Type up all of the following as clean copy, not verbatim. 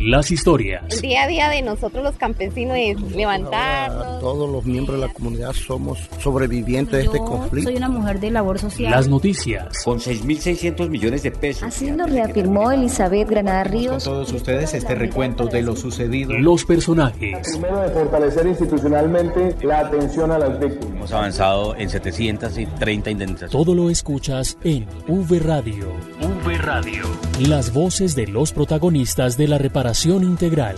las historias. El día a día de nosotros los campesinos es levantarnos. Todos los miembros de la comunidad somos sobrevivientes de este conflicto. Soy una mujer de labor social. Las noticias. Con 6.600 millones de pesos. Así lo reafirmó Elizabeth Granada Ríos. Con todos ustedes este recuento de lo sucedido. Los personajes. Primero, de fortalecer institucionalmente la atención a las víctimas. Hemos avanzado en 730 indemnizaciones. Todo lo escuchas en V Radio. V Radio. Las voces de los protagonistas de la reparación integral.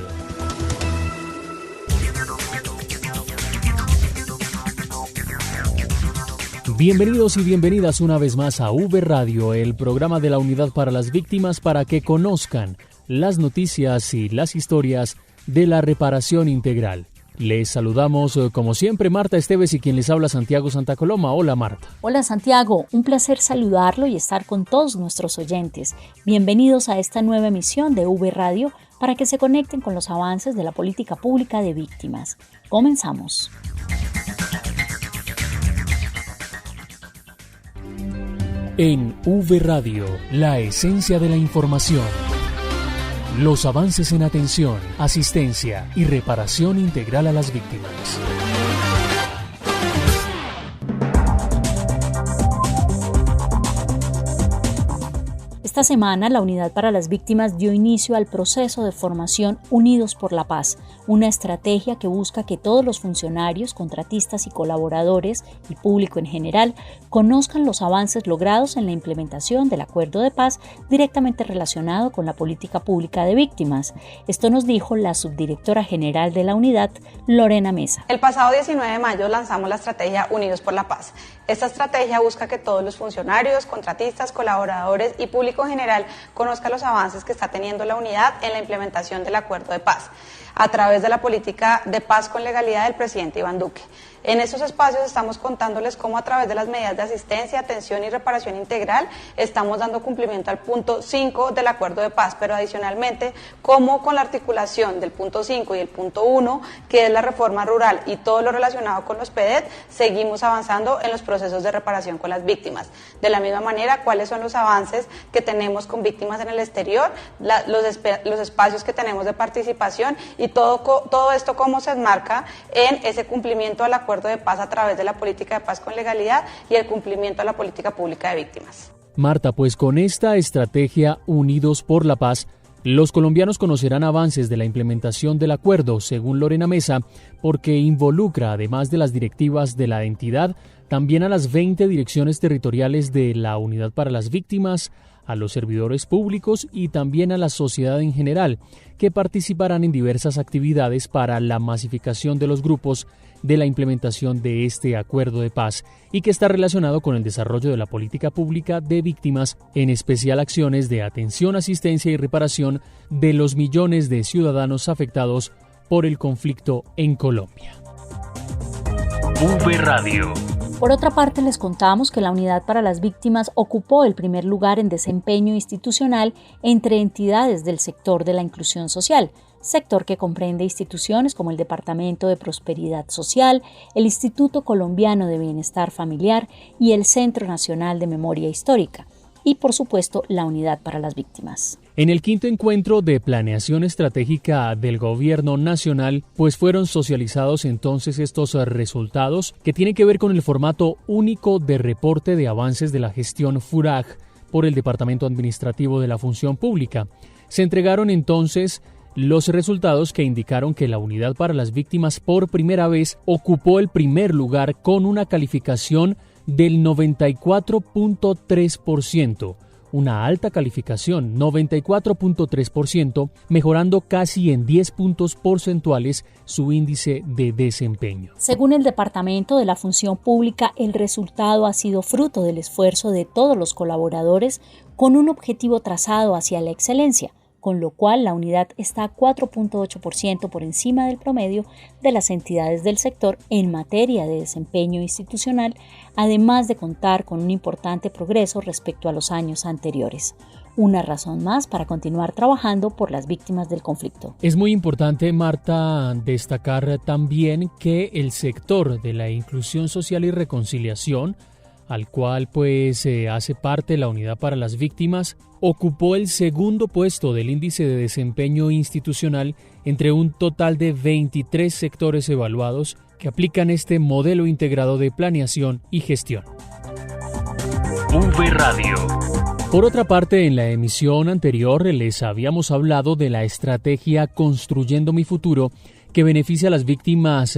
Bienvenidos y bienvenidas una vez más a V Radio, el programa de la Unidad para las Víctimas, para que conozcan las noticias y las historias de la reparación integral. Les saludamos como siempre Marta Esteves y quien les habla Santiago Santa Coloma. Hola Marta. Hola Santiago, un placer saludarlo y estar con todos nuestros oyentes. Bienvenidos a esta nueva emisión de V Radio para que se conecten con los avances de la política pública de víctimas. Comenzamos. En V Radio, la esencia de la información. Los avances en atención, asistencia y reparación integral a las víctimas. Esta semana, la Unidad para las Víctimas dio inicio al proceso de formación Unidos por la Paz, una estrategia que busca que todos los funcionarios, contratistas y colaboradores, y público en general, conozcan los avances logrados en la implementación del Acuerdo de Paz directamente relacionado con la política pública de víctimas. Esto nos dijo la subdirectora general de la unidad, Lorena Mesa. El pasado 19 de mayo lanzamos la estrategia Unidos por la Paz. Esta estrategia busca que todos los funcionarios, contratistas, colaboradores y público en general conozca los avances que está teniendo la unidad en la implementación del Acuerdo de Paz a través de la política de paz con legalidad del presidente Iván Duque. En estos espacios estamos contándoles cómo a través de las medidas de asistencia, atención y reparación integral estamos dando cumplimiento al punto 5 del Acuerdo de Paz, pero adicionalmente cómo con la articulación del punto 5 y el punto 1, que es la reforma rural y todo lo relacionado con los PEDET, seguimos avanzando en los procesos de reparación con las víctimas. De la misma manera, cuáles son los avances que tenemos con víctimas en el exterior, los espacios que tenemos de participación y todo esto cómo se enmarca en ese cumplimiento al Acuerdo de Paz a través de la política de paz con legalidad y el cumplimiento a la política pública de víctimas. Marta, pues con esta estrategia Unidos por la Paz, los colombianos conocerán avances de la implementación del acuerdo, según Lorena Mesa, porque involucra, además de las directivas de la entidad, también a las 20 direcciones territoriales de la Unidad para las Víctimas, a los servidores públicos y también a la sociedad en general, que participarán en diversas actividades para la masificación de los grupos de la implementación de este acuerdo de paz y que está relacionado con el desarrollo de la política pública de víctimas, en especial acciones de atención, asistencia y reparación de los millones de ciudadanos afectados por el conflicto en Colombia. V Radio. Por otra parte, les contamos que la Unidad para las Víctimas ocupó el primer lugar en desempeño institucional entre entidades del sector de la inclusión social, sector que comprende instituciones como el Departamento de Prosperidad Social, el Instituto Colombiano de Bienestar Familiar y el Centro Nacional de Memoria Histórica, y por supuesto la Unidad para las Víctimas. En el quinto encuentro de planeación estratégica del Gobierno Nacional, pues fueron socializados entonces estos resultados que tienen que ver con el formato único de reporte de avances de la gestión FURAG por el Departamento Administrativo de la Función Pública. Se entregaron entonces los resultados que indicaron que la Unidad para las Víctimas por primera vez ocupó el primer lugar con una calificación del 94.3%, una alta calificación, 94.3%, mejorando casi en 10 puntos porcentuales su índice de desempeño. Según el Departamento de la Función Pública, el resultado ha sido fruto del esfuerzo de todos los colaboradores con un objetivo trazado hacia la excelencia, con lo cual la unidad está 4.8% por encima del promedio de las entidades del sector en materia de desempeño institucional, además de contar con un importante progreso respecto a los años anteriores. Una razón más para continuar trabajando por las víctimas del conflicto. Es muy importante, Marta, destacar también que el sector de la inclusión social y reconciliación al cual hace parte la Unidad para las Víctimas, ocupó el segundo puesto del índice de desempeño institucional entre un total de 23 sectores evaluados que aplican este modelo integrado de planeación y gestión. V Radio. Por otra parte, en la emisión anterior les habíamos hablado de la estrategia Construyendo mi Futuro, que beneficia a las víctimas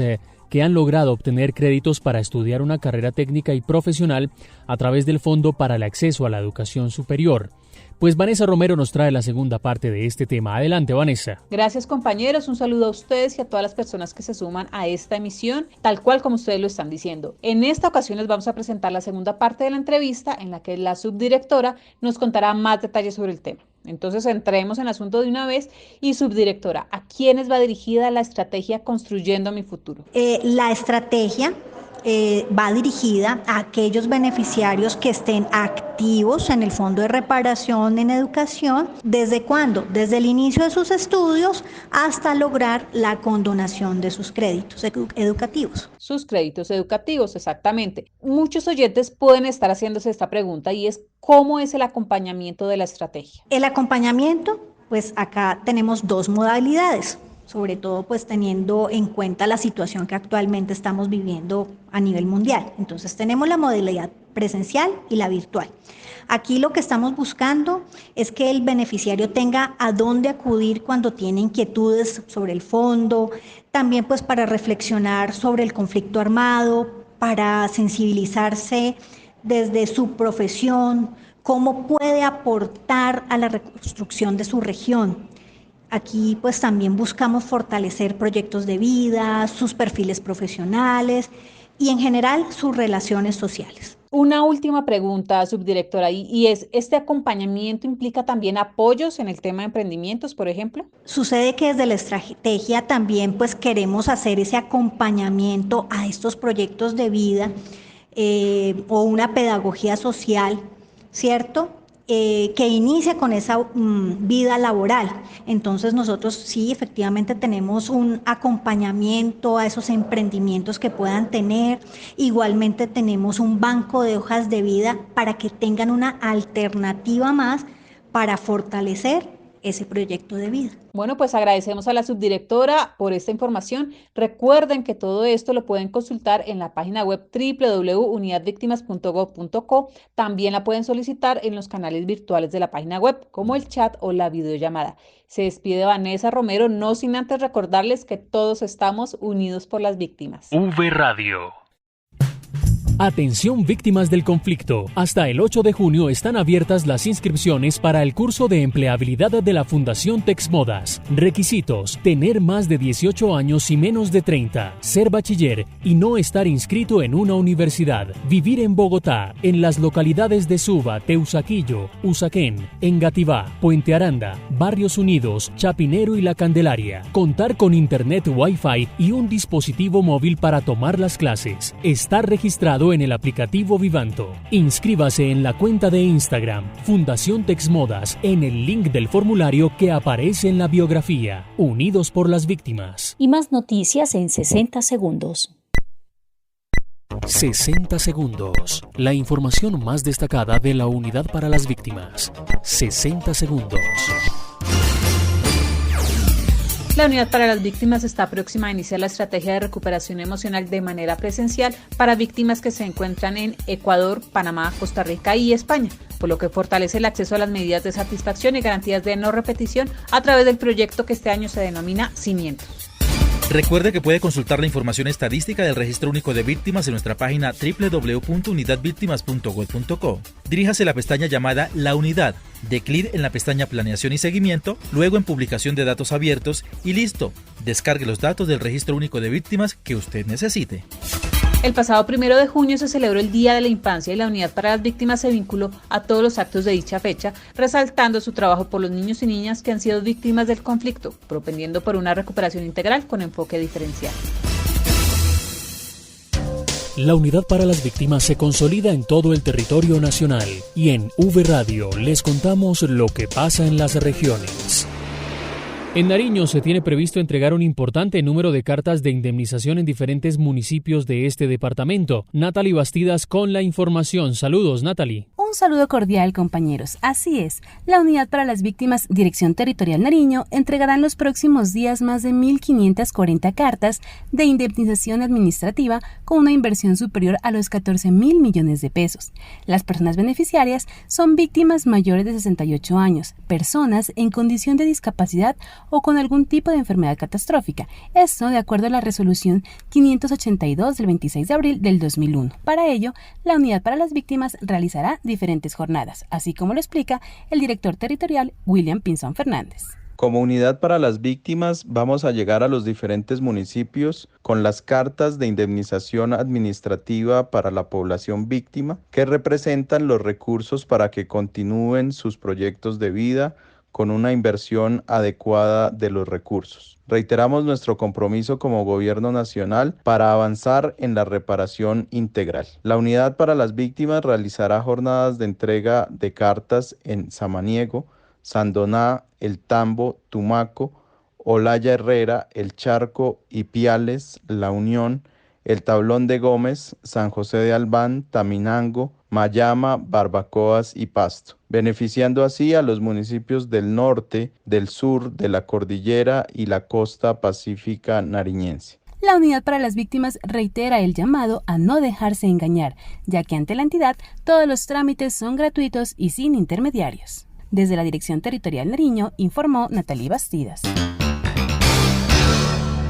que han logrado obtener créditos para estudiar una carrera técnica y profesional a través del Fondo para el Acceso a la Educación Superior. Pues Vanessa Romero nos trae la segunda parte de este tema. Adelante, Vanessa. Gracias, compañeros. Un saludo a ustedes y a todas las personas que se suman a esta emisión, tal cual como ustedes lo están diciendo. En esta ocasión les vamos a presentar la segunda parte de la entrevista, en la que la subdirectora nos contará más detalles sobre el tema. Entonces, entremos en el asunto de una vez. Y, subdirectora, ¿a quiénes va dirigida la estrategia Construyendo mi Futuro? La estrategia va dirigida a aquellos beneficiarios que estén activos en el Fondo de Reparación en Educación. ¿Desde cuándo? Desde el inicio de sus estudios hasta lograr la condonación de sus créditos educativos. Sus créditos educativos, exactamente. Muchos oyentes pueden estar haciéndose esta pregunta, y es ¿cómo es el acompañamiento de la estrategia? El acompañamiento, pues acá tenemos dos modalidades, sobre todo pues teniendo en cuenta la situación que actualmente estamos viviendo a nivel mundial. Entonces tenemos la modalidad presencial y la virtual. Aquí lo que estamos buscando es que el beneficiario tenga a dónde acudir cuando tiene inquietudes sobre el fondo, también pues para reflexionar sobre el conflicto armado, para sensibilizarse desde su profesión, cómo puede aportar a la reconstrucción de su región. Aquí pues también buscamos fortalecer proyectos de vida, sus perfiles profesionales y en general sus relaciones sociales. Una última pregunta, subdirectora, y es, ¿este acompañamiento implica también apoyos en el tema de emprendimientos, por ejemplo? Sucede que desde la estrategia también pues queremos hacer ese acompañamiento a estos proyectos de vida o una pedagogía social, ¿cierto?, que inicia con esa vida laboral. Entonces nosotros sí, efectivamente tenemos un acompañamiento a esos emprendimientos que puedan tener. Igualmente tenemos un banco de hojas de vida para que tengan una alternativa más para fortalecer ese proyecto de vida. Bueno, pues agradecemos a la subdirectora por esta información. Recuerden que todo esto lo pueden consultar en la página web www.unidadvictimas.gov.co. También la pueden solicitar en los canales virtuales de la página web, como el chat o la videollamada. Se despide Vanessa Romero, no sin antes recordarles que todos estamos unidos por las víctimas. V Radio. Atención víctimas del conflicto. Hasta el 8 de junio están abiertas las inscripciones para el curso de empleabilidad de la Fundación Texmodas. Requisitos: tener más de 18 años y menos de 30, ser bachiller y no estar inscrito en una universidad, vivir en Bogotá, en las localidades de Suba, Teusaquillo, Usaquén, Engativá, Puente Aranda, Barrios Unidos, Chapinero y La Candelaria, contar con internet Wi-Fi y un dispositivo móvil para tomar las clases, estar registrado en el aplicativo Vivanto. Inscríbase en la cuenta de Instagram Fundación Texmodas en el link del formulario que aparece en la biografía. Unidos por las víctimas. Y más noticias en 60 segundos. 60 segundos. La información más destacada de la Unidad para las Víctimas. 60 segundos. La Unidad para las Víctimas está próxima a iniciar la estrategia de recuperación emocional de manera presencial para víctimas que se encuentran en Ecuador, Panamá, Costa Rica y España, por lo que fortalece el acceso a las medidas de satisfacción y garantías de no repetición a través del proyecto que este año se denomina Cimientos. Recuerde que puede consultar la información estadística del Registro Único de Víctimas en nuestra página www.unidadvictimas.gov.co. Diríjase a la pestaña llamada La Unidad, dé clic en la pestaña Planeación y Seguimiento, luego en Publicación de Datos Abiertos y listo. Descargue los datos del Registro Único de Víctimas que usted necesite. El pasado 1 de junio se celebró el Día de la Infancia y la Unidad para las Víctimas se vinculó a todos los actos de dicha fecha, resaltando su trabajo por los niños y niñas que han sido víctimas del conflicto, propendiendo por una recuperación integral con enfoque diferencial. La Unidad para las Víctimas se consolida en todo el territorio nacional y en V Radio les contamos lo que pasa en las regiones. En Nariño se tiene previsto entregar un importante número de cartas de indemnización en diferentes municipios de este departamento. Natalie Bastidas con la información. Saludos, Natalie. Un saludo cordial, compañeros. Así es, la Unidad para las Víctimas, Dirección Territorial Nariño, entregará en los próximos días más de 1.540 cartas de indemnización administrativa con una inversión superior a los 14.000 millones de pesos. Las personas beneficiarias son víctimas mayores de 68 años, personas en condición de discapacidad o con algún tipo de enfermedad catastrófica. Esto de acuerdo a la resolución 582 del 26 de abril del 2001. Para ello, la Unidad para las Víctimas realizará diferentes jornadas, así como lo explica el director territorial William Pinzón Fernández. Como Unidad para las Víctimas vamos a llegar a los diferentes municipios con las cartas de indemnización administrativa para la población víctima que representan los recursos para que continúen sus proyectos de vida con una inversión adecuada de los recursos. Reiteramos nuestro compromiso como Gobierno Nacional para avanzar en la reparación integral. La Unidad para las Víctimas realizará jornadas de entrega de cartas en Samaniego, Sandoná, El Tambo, Tumaco, Olaya Herrera, El Charco, Ipiales, La Unión, El Tablón de Gómez, San José de Albán, Taminango, Mayama, Barbacoas y Pasto, beneficiando así a los municipios del norte, del sur, de la cordillera y la costa pacífica nariñense. La Unidad para las Víctimas reitera el llamado a no dejarse engañar, ya que ante la entidad todos los trámites son gratuitos y sin intermediarios. Desde la Dirección Territorial Nariño, informó Natalie Bastidas.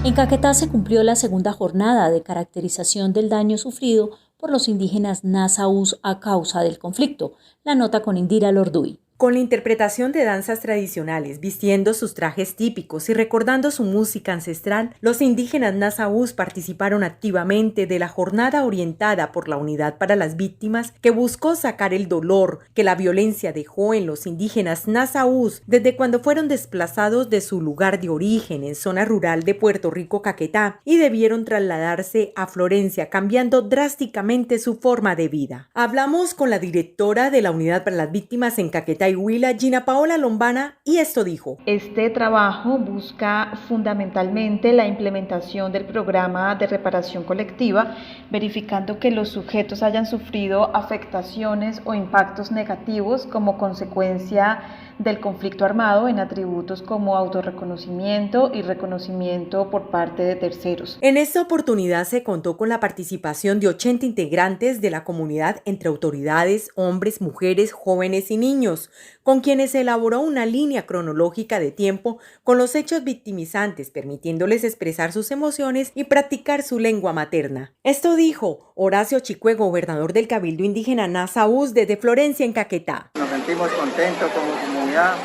En Caquetá se cumplió la segunda jornada de caracterización del daño sufrido por los indígenas Nazaús a causa del conflicto. La nota con Indira Lorduy. Con la interpretación de danzas tradicionales, vistiendo sus trajes típicos y recordando su música ancestral, los indígenas Nazaús participaron activamente de la jornada orientada por la Unidad para las Víctimas que buscó sacar el dolor que la violencia dejó en los indígenas Nazaús desde cuando fueron desplazados de su lugar de origen en zona rural de Puerto Rico, Caquetá, y debieron trasladarse a Florencia, cambiando drásticamente su forma de vida. Hablamos con la directora de la Unidad para las Víctimas en Caquetá y Huila, Gina Paola Lombana, y esto dijo. Este trabajo busca fundamentalmente la implementación del programa de reparación colectiva, verificando que los sujetos hayan sufrido afectaciones o impactos negativos como consecuencia del conflicto armado en atributos como autorreconocimiento y reconocimiento por parte de terceros. En esta oportunidad se contó con la participación de 80 integrantes de la comunidad entre autoridades, hombres, mujeres, jóvenes y niños, con quienes se elaboró una línea cronológica de tiempo con los hechos victimizantes, permitiéndoles expresar sus emociones y practicar su lengua materna. Esto dijo Horacio Chicue, gobernador del Cabildo Indígena Nazaús desde Florencia, en Caquetá. Nos sentimos contentos como comunidad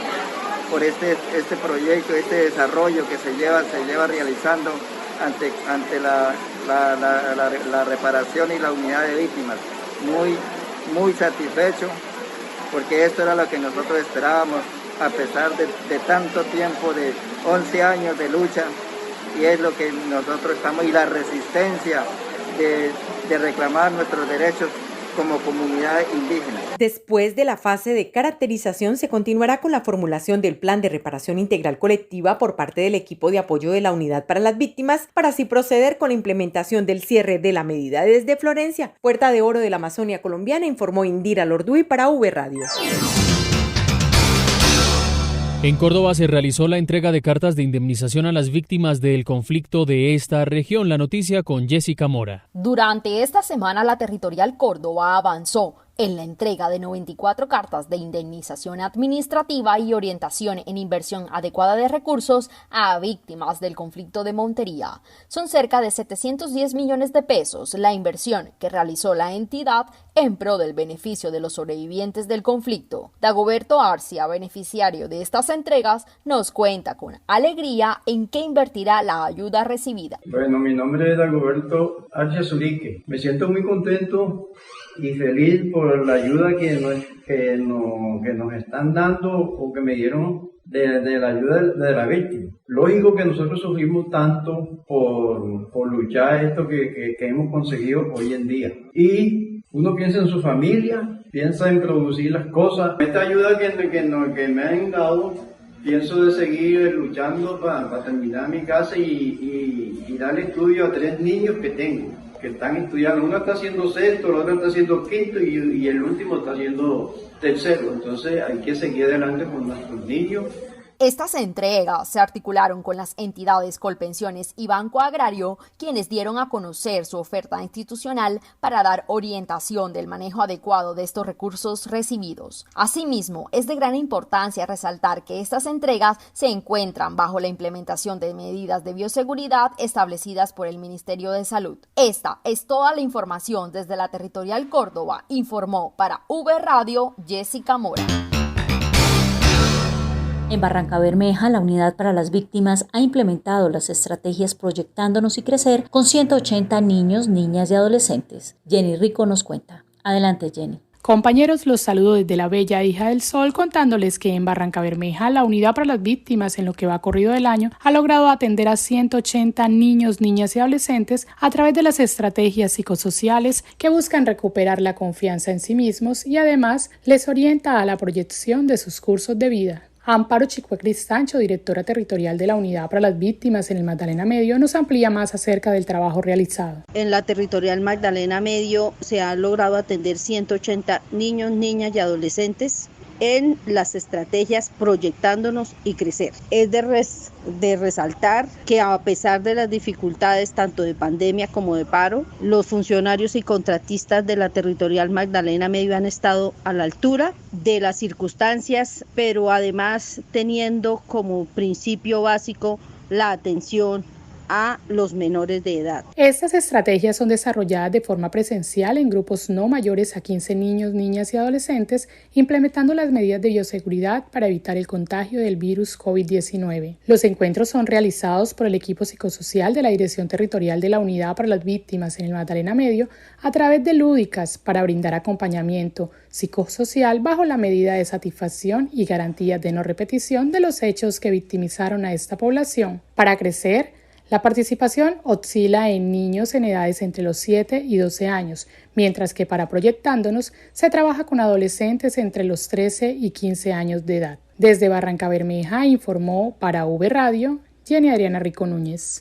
por este proyecto, este desarrollo que se lleva realizando ante la reparación y la unidad de víctimas. Muy satisfecho, porque esto era lo que nosotros esperábamos a pesar de tanto tiempo, de 11 años de lucha, y es lo que nosotros estamos, y la resistencia de reclamar nuestros derechos como comunidad indígena. Después de la fase de caracterización se continuará con la formulación del plan de reparación integral colectiva por parte del equipo de apoyo de la Unidad para las Víctimas, para así proceder con la implementación del cierre de la medida. Desde Florencia, Puerta de Oro de la Amazonia colombiana, informó Indira Lorduy para V Radio. En Córdoba se realizó la entrega de cartas de indemnización a las víctimas del conflicto de esta región. La noticia con Jessica Mora. Durante esta semana, la Territorial Córdoba avanzó en la entrega de 94 cartas de indemnización administrativa y orientación en inversión adecuada de recursos a víctimas del conflicto de Montería. Son cerca de 710 millones de pesos la inversión que realizó la entidad en pro del beneficio de los sobrevivientes del conflicto. Dagoberto Arcia, beneficiario de estas entregas, nos cuenta con alegría en qué invertirá la ayuda recibida. Bueno, mi nombre es Dagoberto Arcia Zurique. Me siento muy contento y feliz por la ayuda que nos están dando o que me dieron de la ayuda de la víctima. Lógico que nosotros sufrimos tanto por luchar esto que hemos conseguido hoy en día. Y uno piensa en su familia, piensa en producir las cosas. Esta ayuda que me han dado pienso de seguir luchando para terminar mi casa y darle estudio a 3 niños que tengo, que están estudiando. Uno está haciendo sexto, el otro está haciendo quinto y el último está haciendo tercero. Entonces hay que seguir adelante con nuestros niños. Estas entregas se articularon con las entidades Colpensiones y Banco Agrario, quienes dieron a conocer su oferta institucional para dar orientación del manejo adecuado de estos recursos recibidos. Asimismo, es de gran importancia resaltar que estas entregas se encuentran bajo la implementación de medidas de bioseguridad establecidas por el Ministerio de Salud. Esta es toda la información desde la Territorial Córdoba, informó para V Radio Jessica Mora. En Barrancabermeja, la Unidad para las Víctimas ha implementado las estrategias Proyectándonos y Crecer con 180 niños, niñas y adolescentes. Jenny Rico nos cuenta. Adelante, Jenny. Compañeros, los saludo desde la bella Hija del Sol, contándoles que en Barrancabermeja, la Unidad para las Víctimas, en lo que va corrido del año, ha logrado atender a 180 niños, niñas y adolescentes a través de las estrategias psicosociales que buscan recuperar la confianza en sí mismos y además les orienta a la proyección de sus cursos de vida. Amparo Chicuecristancho, directora territorial de la Unidad para las Víctimas en el Magdalena Medio, nos amplía más acerca del trabajo realizado. En la Territorial Magdalena Medio se ha logrado atender 180 niños, niñas y adolescentes en las estrategias Proyectándonos y Crecer. Es de resaltar que a pesar de las dificultades tanto de pandemia como de paro, los funcionarios y contratistas de la Territorial Magdalena Medio han estado a la altura de las circunstancias, pero además teniendo como principio básico la atención a los menores de edad. Estas estrategias son desarrolladas de forma presencial en grupos no mayores a 15 niños, niñas y adolescentes, implementando las medidas de bioseguridad para evitar el contagio del virus COVID-19. Los encuentros son realizados por el equipo psicosocial de la Dirección Territorial de la Unidad para las Víctimas en el Magdalena Medio a través de lúdicas para brindar acompañamiento psicosocial bajo la medida de satisfacción y garantías de no repetición de los hechos que victimizaron a esta población. Para crecer, la participación oscila en niños en edades entre los 7 y 12 años, mientras que para Proyectándonos se trabaja con adolescentes entre los 13 y 15 años de edad. Desde Barrancabermeja informó para V Radio Jenny Adriana Rico Núñez.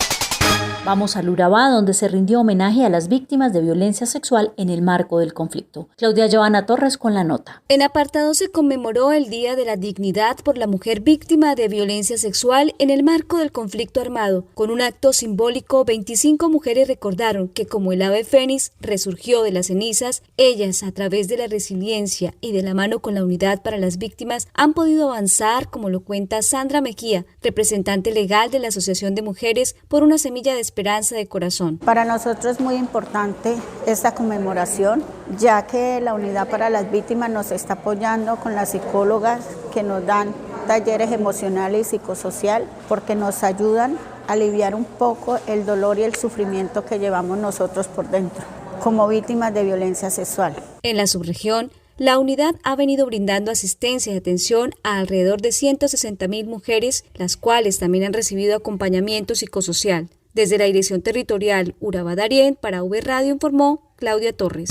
Vamos al Urabá, donde se rindió homenaje a las víctimas de violencia sexual en el marco del conflicto. Claudia Joana Torres con la nota. En apartado se conmemoró el Día de la Dignidad por la mujer víctima de violencia sexual en el marco del conflicto armado. Con un acto simbólico, 25 mujeres recordaron que como el ave fénix resurgió de las cenizas, ellas, a través de la resiliencia y de la mano con la Unidad para las Víctimas, han podido avanzar, como lo cuenta Sandra Mejía, representante legal de la Asociación de Mujeres por una semilla de esperanza de corazón. Para nosotros es muy importante esta conmemoración, ya que la Unidad para las Víctimas nos está apoyando con las psicólogas que nos dan talleres emocionales y psicosocial, porque nos ayudan a aliviar un poco el dolor y el sufrimiento que llevamos nosotros por dentro, como víctimas de violencia sexual. En la subregión, la unidad ha venido brindando asistencia y atención a alrededor de 160.000 mujeres, las cuales también han recibido acompañamiento psicosocial. Desde la Dirección Territorial Urabá Darién, para V Radio informó Claudia Torres.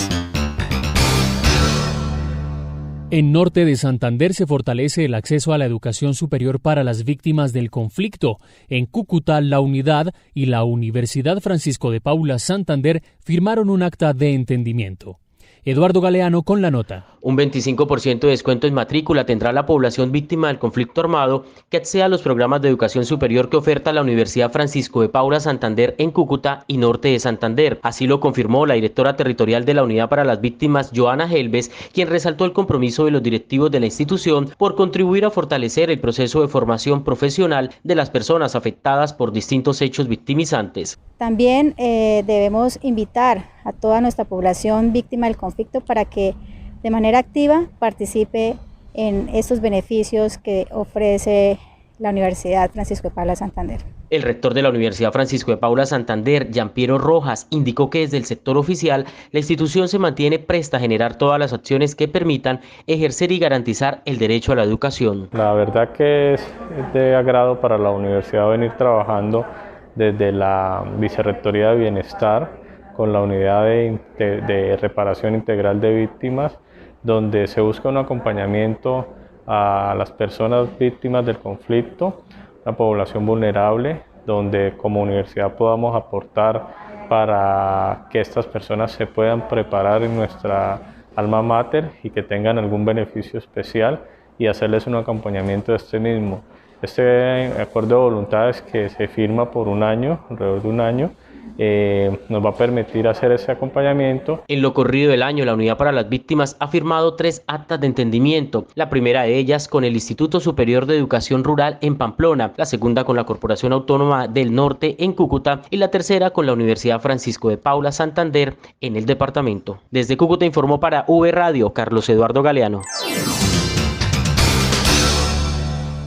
En norte de Santander se fortalece el acceso a la educación superior para las víctimas del conflicto. En Cúcuta, la Unidad y la Universidad Francisco de Paula Santander firmaron un acta de entendimiento. Eduardo Galeano con la nota. Un 25% de descuento en matrícula tendrá la población víctima del conflicto armado que acceda a los programas de educación superior que oferta la Universidad Francisco de Paula Santander en Cúcuta y norte de Santander. Así lo confirmó la directora territorial de la Unidad para las Víctimas, Joana Helves, quien resaltó el compromiso de los directivos de la institución por contribuir a fortalecer el proceso de formación profesional de las personas afectadas por distintos hechos victimizantes. También debemos invitar a toda nuestra población víctima del conflicto para que de manera activa participe en estos beneficios que ofrece la Universidad Francisco de Paula Santander. El rector de la Universidad Francisco de Paula Santander, Gianpiero Rojas, indicó que desde el sector oficial la institución se mantiene presta a generar todas las acciones que permitan ejercer y garantizar el derecho a la educación. La verdad que es de agrado para la universidad venir trabajando desde la Vicerrectoría de Bienestar con la Unidad de Reparación Integral de Víctimas, donde se busca un acompañamiento a las personas víctimas del conflicto, la población vulnerable, donde como universidad podamos aportar para que estas personas se puedan preparar en nuestra alma mater y que tengan algún beneficio especial y hacerles un acompañamiento de este mismo. Este acuerdo de voluntades que se firma por un año, alrededor de un año, nos va a permitir hacer ese acompañamiento. En lo corrido del año, la Unidad para las Víctimas ha firmado 3 actas de entendimiento, la primera de ellas con el Instituto Superior de Educación Rural en Pamplona, la segunda con la Corporación Autónoma del Norte en Cúcuta y la tercera con la Universidad Francisco de Paula Santander en el departamento. Desde Cúcuta informó para V Radio Carlos Eduardo Galeano.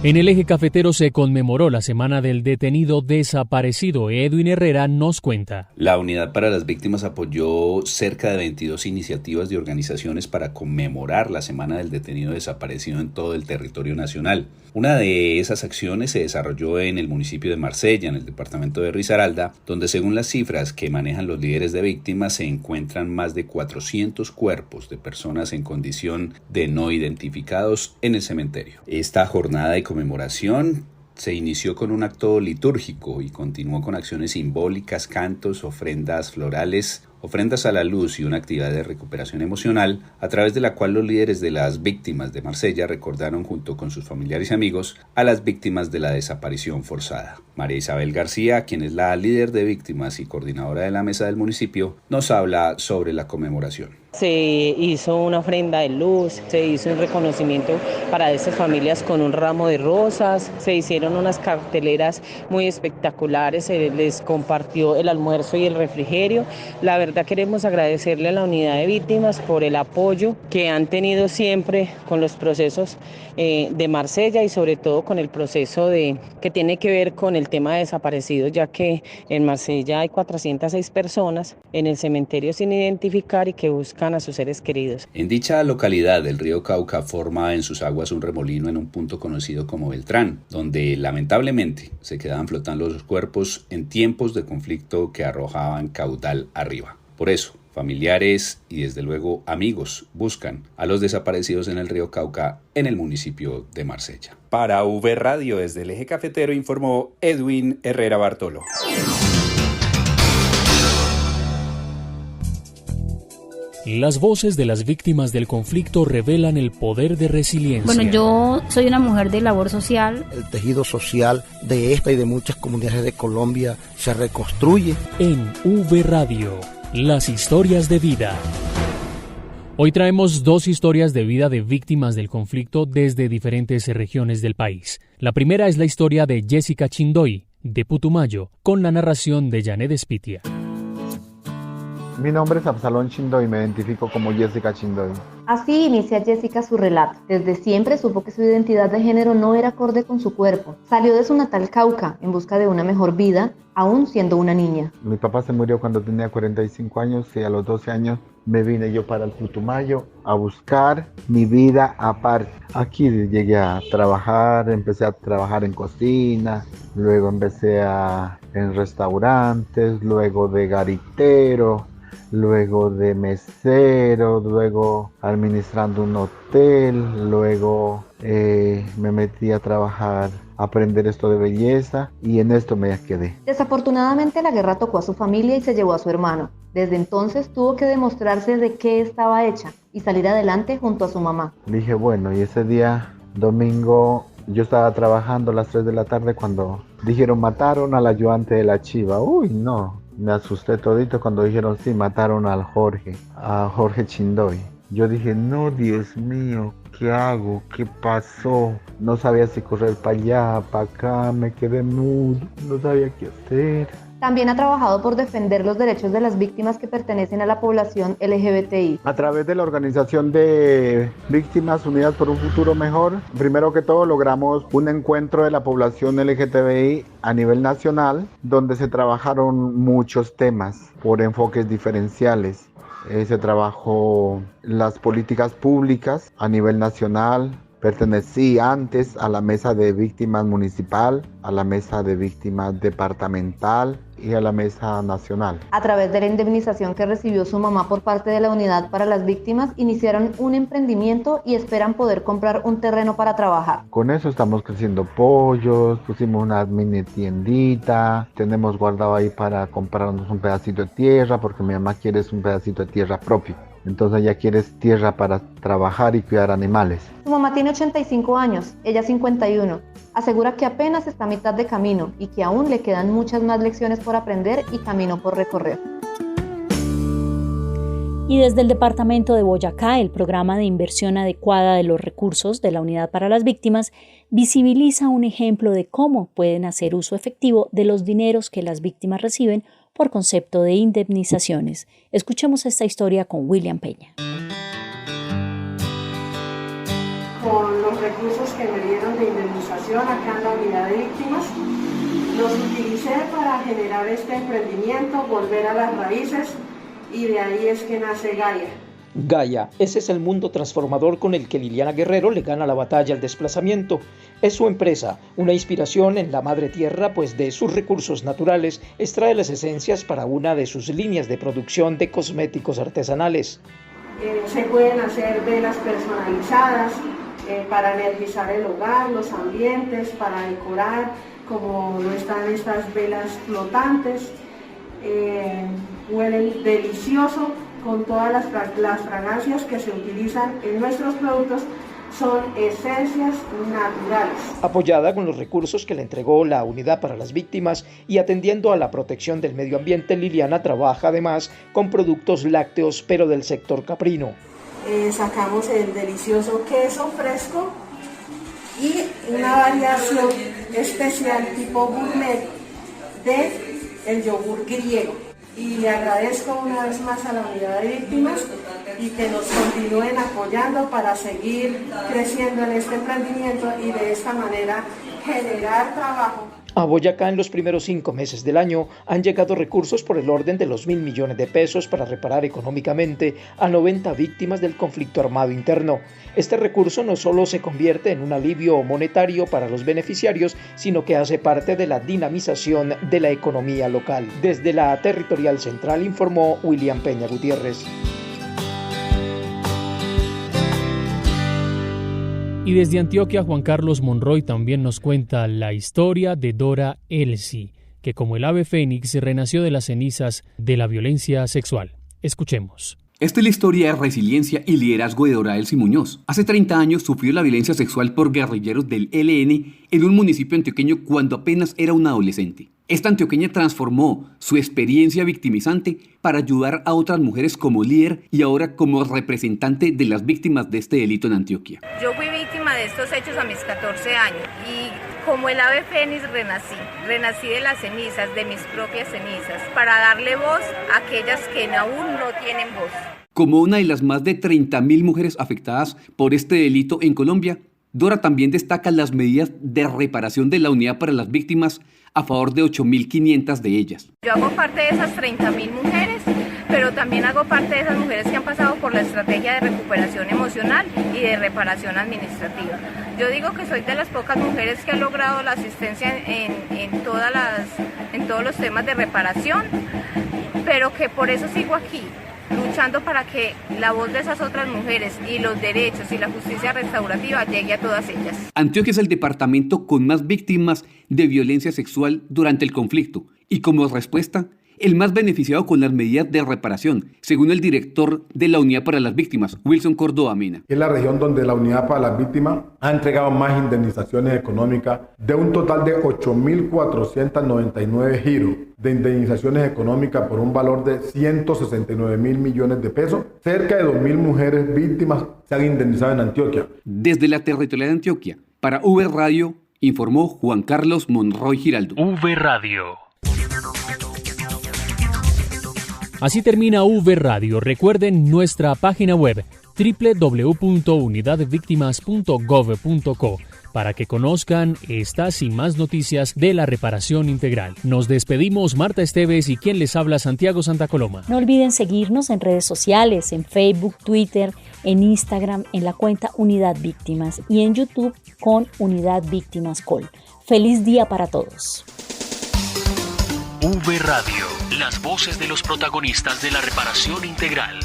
En el eje cafetero se conmemoró la semana del detenido desaparecido. Edwin Herrera nos cuenta. La Unidad para las Víctimas apoyó cerca de 22 iniciativas de organizaciones para conmemorar la semana del detenido desaparecido en todo el territorio nacional. Una de esas acciones se desarrolló en el municipio de Marsella, en el departamento de Risaralda, donde según las cifras que manejan los líderes de víctimas se encuentran más de 400 cuerpos de personas en condición de no identificados en el cementerio. Esta jornada de conmemoración se inició con un acto litúrgico y continuó con acciones simbólicas, cantos, ofrendas florales, ofrendas a la luz y una actividad de recuperación emocional, a través de la cual los líderes de las víctimas de Marsella recordaron junto con sus familiares y amigos a las víctimas de la desaparición forzada. María Isabel García, quien es la líder de víctimas y coordinadora de la mesa del municipio, nos habla sobre la conmemoración. Se hizo una ofrenda de luz, se hizo un reconocimiento para estas familias con un ramo de rosas, se hicieron unas carteleras muy espectaculares, se les compartió el almuerzo y el refrigerio. La verdad queremos agradecerle a la Unidad de Víctimas por el apoyo que han tenido siempre con los procesos de Marsella y sobre todo con el proceso que tiene que ver con el tema de desaparecidos, ya que en Marsella hay 406 personas en el cementerio sin identificar y que buscan a sus seres queridos. En dicha localidad, el río Cauca forma en sus aguas un remolino en un punto conocido como Beltrán, donde lamentablemente se quedaban flotando los cuerpos en tiempos de conflicto que arrojaban caudal arriba. Por eso, familiares y desde luego amigos buscan a los desaparecidos en el río Cauca en el municipio de Marsella. Para V Radio desde el eje cafetero informó Edwin Herrera Bartolo. Las voces de las víctimas del conflicto revelan el poder de resiliencia. Bueno, yo soy una mujer de labor social. El tejido social de esta y de muchas comunidades de Colombia se reconstruye. En V Radio, las historias de vida. Hoy traemos 2 historias de vida de víctimas del conflicto desde diferentes regiones del país. La primera es la historia de Jessica Chindoy, de Putumayo, con la narración de Janet Espitia. Mi nombre es Absalón Chindoy y me identifico como Jessica Chindoy. Así inicia Jessica su relato. Desde siempre supo que su identidad de género no era acorde con su cuerpo. Salió de su natal Cauca en busca de una mejor vida, aún siendo una niña. Mi papá se murió cuando tenía 45 años y a los 12 años me vine yo para el Putumayo a buscar mi vida aparte. Aquí llegué a trabajar, empecé a trabajar en cocina, luego empecé en restaurantes, luego de garitero, luego de mesero, luego administrando un hotel, luego me metí a trabajar, a aprender esto de belleza y en esto me quedé. Desafortunadamente la guerra tocó a su familia y se llevó a su hermano. Desde entonces tuvo que demostrarse de qué estaba hecha y salir adelante junto a su mamá. Dije bueno, y ese día, domingo, yo estaba trabajando a las 3 de la tarde cuando dijeron mataron al ayudante de la chiva. Uy, no. Me asusté todito cuando dijeron sí, mataron a Jorge Chindoy. Yo dije, no, Dios mío, ¿qué hago? ¿Qué pasó? No sabía si correr para allá, para acá, me quedé mudo, no sabía qué hacer. También ha trabajado por defender los derechos de las víctimas que pertenecen a la población LGBTI. A través de la organización de Víctimas Unidas por un Futuro Mejor, primero que todo logramos un encuentro de la población LGBTI a nivel nacional, donde se trabajaron muchos temas por enfoques diferenciales. Se trabajó las políticas públicas a nivel nacional. Pertenecí antes a la mesa de víctimas municipal, a la mesa de víctimas departamental y a la mesa nacional. A través de la indemnización que recibió su mamá por parte de la Unidad para las Víctimas, iniciaron un emprendimiento y esperan poder comprar un terreno para trabajar. Con eso estamos creciendo pollos, pusimos una mini tiendita, tenemos guardado ahí para comprarnos un pedacito de tierra, porque mi mamá quiere un pedacito de tierra propio. Entonces ella quiere tierra para trabajar y cuidar animales. Su mamá tiene 85 años, ella 51. Asegura que apenas está a mitad de camino y que aún le quedan muchas más lecciones por aprender y camino por recorrer. Y desde el departamento de Boyacá, el programa de inversión adecuada de los recursos de la Unidad para las Víctimas visibiliza un ejemplo de cómo pueden hacer uso efectivo de los dineros que las víctimas reciben por concepto de indemnizaciones. Escuchemos esta historia con William Peña. Con los recursos que me dieron de indemnización acá en la Unidad de Víctimas, los utilicé para generar este emprendimiento, volver a las raíces, y de ahí es que nace Gaia. Gaia, ese es el mundo transformador con el que Liliana Guerrero le gana la batalla al desplazamiento. Es su empresa, una inspiración en la madre tierra, pues de sus recursos naturales extrae las esencias para una de sus líneas de producción de cosméticos artesanales. Se pueden hacer velas personalizadas para energizar el hogar, los ambientes, para decorar, como lo están estas velas flotantes. Huelen delicioso, con todas las fragancias que se utilizan en nuestros productos son esencias naturales. Apoyada con los recursos que le entregó la Unidad para las Víctimas y atendiendo a la protección del medio ambiente, Liliana trabaja además con productos lácteos, pero del sector caprino. Sacamos el delicioso queso fresco y una variación especial tipo gourmet de el yogur griego. Y le agradezco una vez más a la Unidad de Víctimas y que nos continúen apoyando para seguir creciendo en este emprendimiento y de esta manera generar trabajo. A Boyacá en los primeros 5 meses del año han llegado recursos por el orden de los 1.000 millones de pesos para reparar económicamente a 90 víctimas del conflicto armado interno. Este recurso no solo se convierte en un alivio monetario para los beneficiarios, sino que hace parte de la dinamización de la economía local. Desde la Territorial Central informó William Peña Gutiérrez. Y desde Antioquia, Juan Carlos Monroy también nos cuenta la historia de Dora Elsie, que como el ave fénix renació de las cenizas de la violencia sexual. Escuchemos. Esta es la historia de resiliencia y liderazgo de Dora Elsie Muñoz. Hace 30 años sufrió la violencia sexual por guerrilleros del ELN en un municipio antioqueño cuando apenas era una adolescente. Esta antioqueña transformó su experiencia victimizante para ayudar a otras mujeres como líder y ahora como representante de las víctimas de este delito en Antioquia. Yo fui víctima de estos hechos a mis 14 años y como el ave fénix renací de las cenizas, de mis propias cenizas, para darle voz a aquellas que aún no tienen voz. Como una de las más de 30.000 mujeres afectadas por este delito en Colombia, Dora también destaca las medidas de reparación de la Unidad para las Víctimas a favor de 8.500 de ellas. Yo hago parte de esas 30.000 mujeres, pero también hago parte de esas mujeres que han pasado por la estrategia de recuperación emocional y de reparación administrativa. Yo digo que soy de las pocas mujeres que ha logrado la asistencia en todos los temas de reparación, pero que por eso sigo aquí, luchando para que la voz de esas otras mujeres y los derechos y la justicia restaurativa llegue a todas ellas. Antioquia es el departamento con más víctimas de violencia sexual durante el conflicto y como respuesta, el más beneficiado con las medidas de reparación, según el director de la Unidad para las Víctimas, Wilson Córdoba Mena. Es la región donde la Unidad para las Víctimas ha entregado más indemnizaciones económicas de un total de 8.499 giros de indemnizaciones económicas por un valor de 169.000 millones de pesos. Cerca de 2.000 mujeres víctimas se han indemnizado en Antioquia. Desde la Territorial de Antioquia, para V Radio, informó Juan Carlos Monroy Giraldo. V Radio. Así termina V Radio. Recuerden nuestra página web www.unidadvictimas.gov.co para que conozcan estas y más noticias de la reparación integral. Nos despedimos, Marta Esteves y quien les habla, Santiago Santa Coloma. No olviden seguirnos en redes sociales, en Facebook, Twitter, en Instagram, en la cuenta Unidad Víctimas y en YouTube con Unidad Víctimas Col. ¡Feliz día para todos! V Radio, las voces de los protagonistas de la reparación integral.